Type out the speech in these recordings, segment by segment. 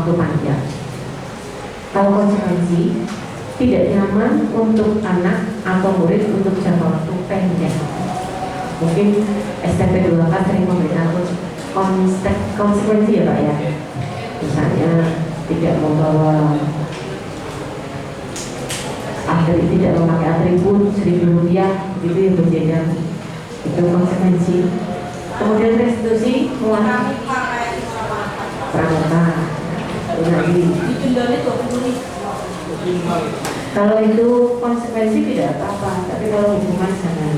waktu panjang. Kalau konsekuensi tidak nyaman untuk anak atau murid untuk jangka waktu pendek. Mungkin STP 2K sering memberikan konsekuensi ya Pak ya. Misalnya tidak membawa tidak memakai atribut Rp1.000 itu yang berjajar, itu konsekuensi. Kemudian restitusi mengulangi pramuka lagi. Kalau itu konsekuensi tidak apa-apa, tapi kalau hukuman jangan.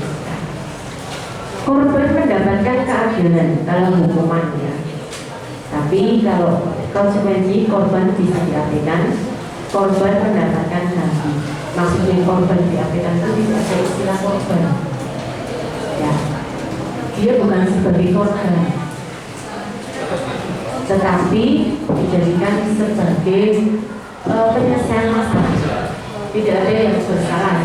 Korban mendapatkan keadilan kalau hukuman ya. Tapi kalau konsekuensi korban bisa diabaikan, korban mendapatkan ganti. Maksudnya korban diabaikan itu tidak ada istilah korban. Ya, dia bukan sebagai korban, tetapi dijadikan sebagai penyelesaian masalah. Tidak ada yang bersalah,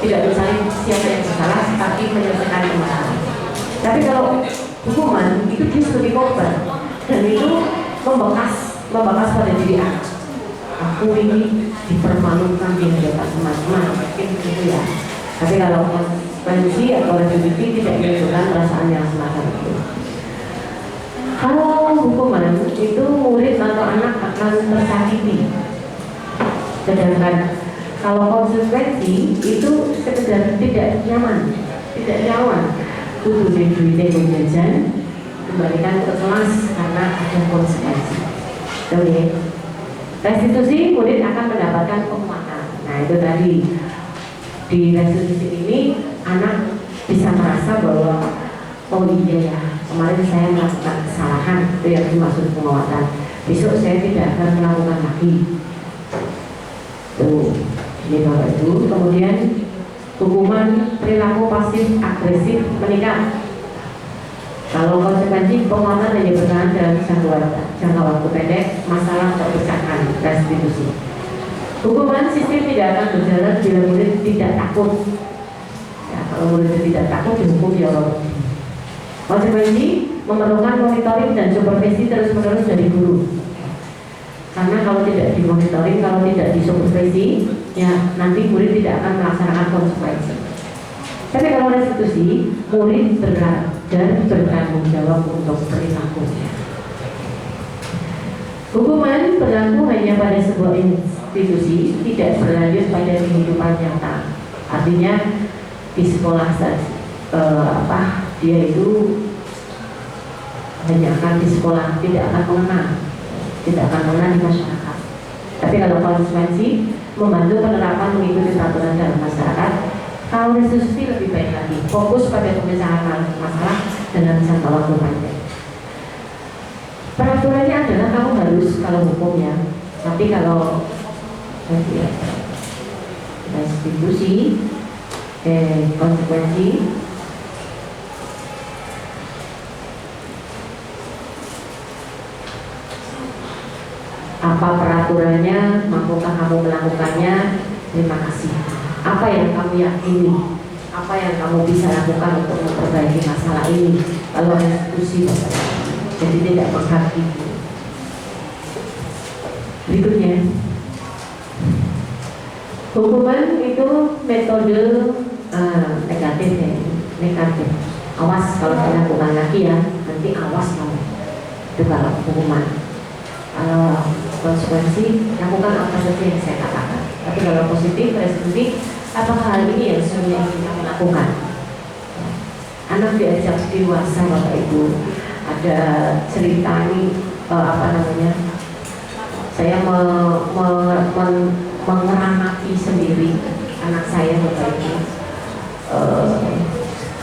tidak mencari siapa yang bersalah, tapi menyelesaikan masalah. Tapi kalau hukuman itu dia sebagai korban, dan itu membekas pada diri anak. Aku ini dipermalukan di hadapan teman-teman, mungkin gitu ya. Tapi kalau konsekuensi atau retribusi tidak menunjukkan perasaan yang semacam itu. Kalau hukuman itu murid atau anak akan tersakiti. Sedangkan kalau konsekuensi itu sekedar tidak nyaman. Butuh duitnya jajan, kembalikan ke kelas karena ada konsekuensi. Oke. Restitusi murid akan mendapatkan penguatan. Nah itu tadi di restitusi ini anak bisa merasa bahwa oh iya ya, kemarin saya melakukan kesalahan, itu yang dimaksud penguatan. Besok saya tidak akan melakukan lagi. Tuh, ini Bapak Ibu. Kemudian hukuman perilaku pasif agresif menikah. Kalau konsekuensi penguatan hanya bertahan dalam jangka waktu pendek, masalah terpecahkan, restitusi. Hukuman sistem tidak akan berjalan bila murid tidak takut. Ya, kalau murid tidak takut dihukum ya Allah. Konsekuensi memerlukan monitoring dan supervisi terus-menerus dari guru. Karena kalau tidak dimonitoring, kalau tidak disupervisi, ya nanti murid tidak akan melaksanakan konsekuensi. Tapi kalau restitusi, murid berat dan bertanggung jawab untuk perilakunya. Hukuman berlaku hanya pada sebuah institusi, tidak berlanjut pada kehidupan nyata. Artinya di sekolah dia itu hanya akan di sekolah, tidak akan mengenal di masyarakat. Tapi kalau konsekuensi membantu penerapan mengikuti peraturan dalam masyarakat. Kalau restitusi lebih baik lagi, fokus pada pemecahan masalah dalam jangka waktu panjang. Peraturannya adalah kamu harus, kalau hukumnya, tapi kalau restitusi, konsekuensi, apa peraturannya, mampukah kamu melakukannya, terima kasih. Apa yang kamu yakini, apa yang kamu bisa lakukan untuk memperbaiki masalah ini. Kalau restitusi, jadi tidak menghakimi. Berikutnya, hukuman itu metode negatif ya, negatif. Awas kalau saya lakukan lagi ya, nanti awas kamu. Itu kalau hukuman. Konsekuensi, lakukan apa saja yang saya katakan. Tapi kalau positif, restitusi, apakah hal ini yang sebenarnya ingin kamu lakukan? Anak diajak dewasa Bapak Ibu. Ada cerita ini saya mengeramati sendiri anak saya Bapak Ibu.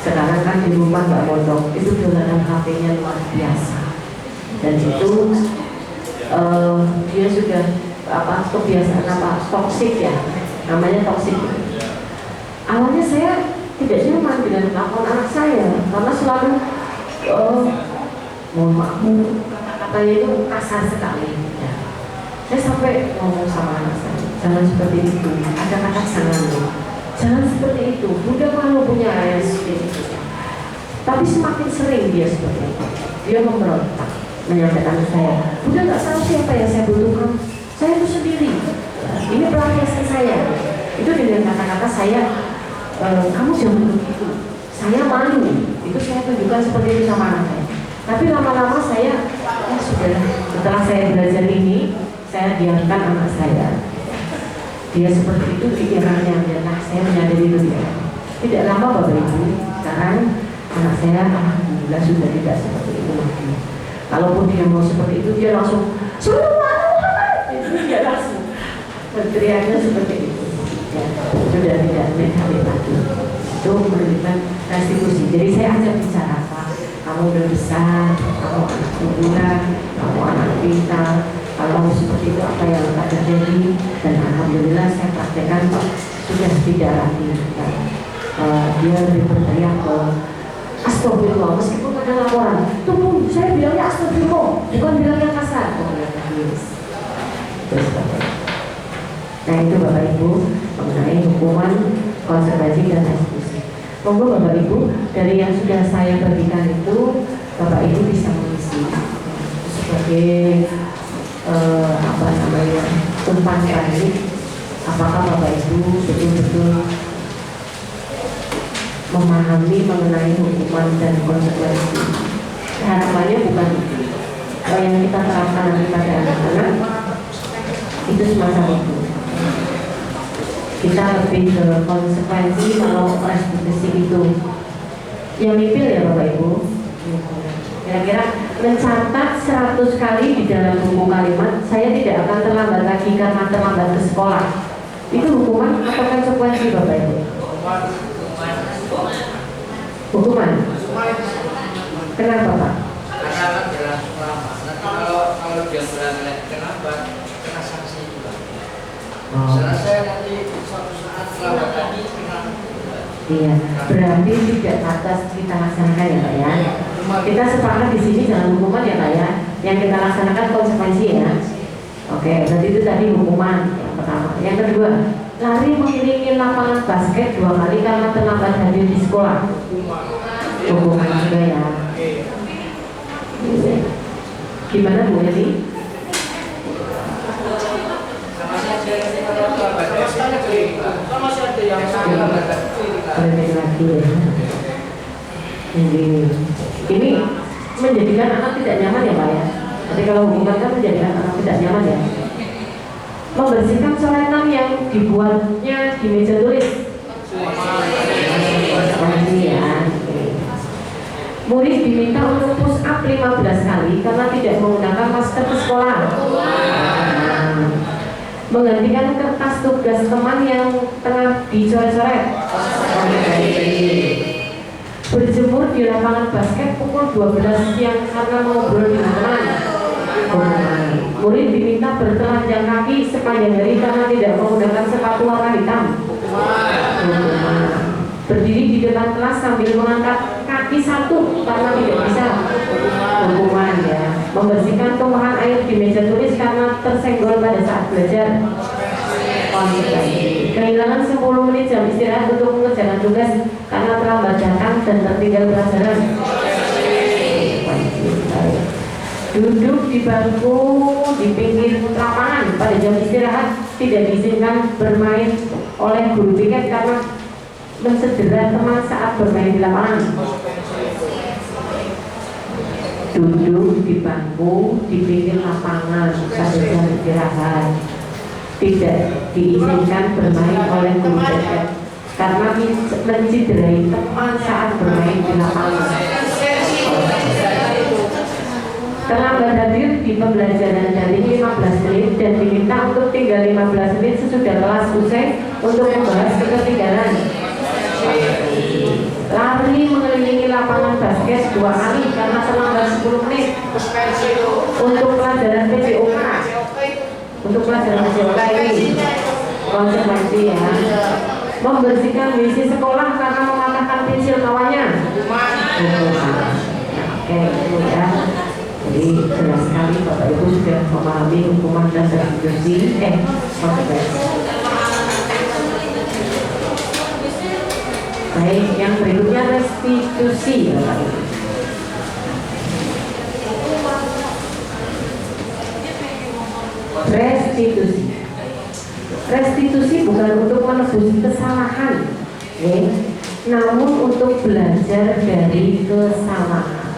Sekarang kan di rumah nggak mondok, itu dolanan HP-nya luar biasa. Dan itu dia sudah kebiasaan toksik ya, namanya toksik. Awalnya saya tidak nyaman dengan kelakuan anak saya karena selalu mohon maaf, kata-katanya itu kasar sekali ya. Saya sampai ngomong sama anak saya, jangan seperti itu, ada kata jangan seperti itu, Bunda malu punya ayah seperti itu. Tapi semakin sering dia seperti itu, dia memberontak, menyampaikan saya, Bunda nggak tahu siapa yang saya butuhkan kata saya, kamu jangan begitu, saya malu. Itu saya tunjukkan seperti itu sama anak saya. Tapi lama-lama saya, ya sudah, setelah saya belajar ini, saya diamkan anak saya. Dia seperti itu pikirannya, nah saya menyadari itu dia. Tidak lama Bapak Ibu, sekarang anak saya alhamdulillah sudah tidak seperti itu lagi. Kalaupun dia mau seperti itu, dia langsung dia langsung berteriaknya seperti itu. Ya, sudah tidak negatif lagi. Itu memberikan restitusi. Jadi saya ajak bicara, Pak, kamu udah besar, kamu anak unggulan, kamu anak pintar. Kalau seperti itu apa yang akan terjadi? Dan alhamdulillah saya praktekkan sudah tidak lagi. Dia lebih berteriak ke astagfirullah, meskipun ada laporan. Tunggu, saya bilangnya astagfirullah, bukan bilangnya kasar. Nah itu Bapak Ibu mengenai hukuman, konsekuensi dan restitusi. Monggo Bapak Ibu, dari yang sudah saya berikan itu Bapak Ibu bisa mengisi sebagai umpan balik. Apakah Bapak Ibu betul-betul memahami mengenai hukuman dan konsekuensi? Harapannya bukan itu. Kalau yang kita terapkan nanti pada anak-anak itu semacam itu. Kita lebih ke konsekuensi. Kalau restitusi itu yang nipil ya Bapak Ibu, kira-kira mencatat 100 kali di dalam buku kalimat, saya tidak akan terlambat lagi karena terlambat ke sekolah. Itu hukuman atau konsekuensi Bapak Ibu? Hukuman. Kenapa Pak? Karena kan berlangsung lama. Nanti kalau dia berangkat kenapa? Kena sanksi juga. Selesai nanti suatu saat terlambat lagi kena. Iya, berarti tidak atas kita laksanakan ya Pak ya. Kita sepakat di sini jangan hukuman ya Pak ya. Yang kita laksanakan konsekuensi ya. Oke, berarti itu tadi hukuman yang pertama. Yang kedua, lari mengelilingi lapangan basket 2 kali karena terlambat hadir di sekolah. Hukuman juga ya. Gimana Bu Eli? Lebih lagi ya. Ini menjadikan anak tidak nyaman ya Pak ya. Jadi kalau hukuman kan menjadikan anak tidak nyaman ya. Membersihkan coretan yang dibuatnya di meja tulis. Murid diminta untuk push up 15 kali karena tidak menggunakan masker ke sekolah. Menggantikan kertas tugas teman yang tengah dicoret-coret. Berjemur di lapangan basket pukul 12 siang karena mengobrol dengan teman. Murid diminta bertelanjang kaki sepanjang hari karena tidak menggunakan sepatu warna hitam. Berdiri di depan kelas sambil mengangkat kaki satu karena tidak bisa. Hukuman ya. Membersihkan tumpahan air di meja tulis karena tersenggol pada saat belajar. Kehilangan 10 menit jam istirahat untuk mengerjakan tugas karena terlambat datang dan tertinggal pelajaran. Duduk di bangku di pinggir lapangan pada jam istirahat, tidak diizinkan bermain oleh guru piket karena mencedera teman saat bermain di lapangan. Duduk di bangku di pinggir lapangan pada jam istirahat, tidak diizinkan bermain oleh guru piket karena mencederai teman saat bermain di lapangan. Terlambat hadir di pembelajaran dari 15 menit dan diminta untuk tinggal 15 menit sesudah kelas usai untuk membahas ketertinggalan. Lari mengelilingi lapangan basket 2 kali karena terlambat 10 menit untuk pelajaran PJOK. Untuk pelajaran PJOK ini konsekuensi ya. Membersihkan WC sekolah karena mematahkan pensil kawannya. Oke, itu ya. Jadi jelas sekali Bapak Ibu sudah memahami hukuman dan restitusi konsekuensi. Baik, yang berikutnya restitusi Bapak Ibu. Restitusi. Restitusi bukan untuk menebus kesalahan, namun untuk belajar dari kesalahan.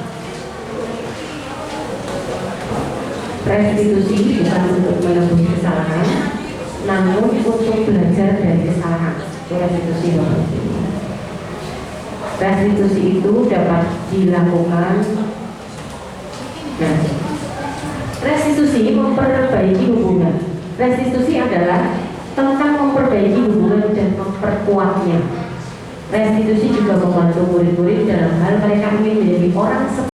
Restitusi bukan untuk menebus kesalahan, namun untuk belajar dari kesalahan. Itu restitusi. Restitusi itu dapat dilakukan. Nah, restitusi memperbaiki hubungan. Restitusi adalah tentang memperbaiki hubungan dan memperkuatnya. Restitusi juga membantu murid-murid dalam hal mereka ingin menjadi orang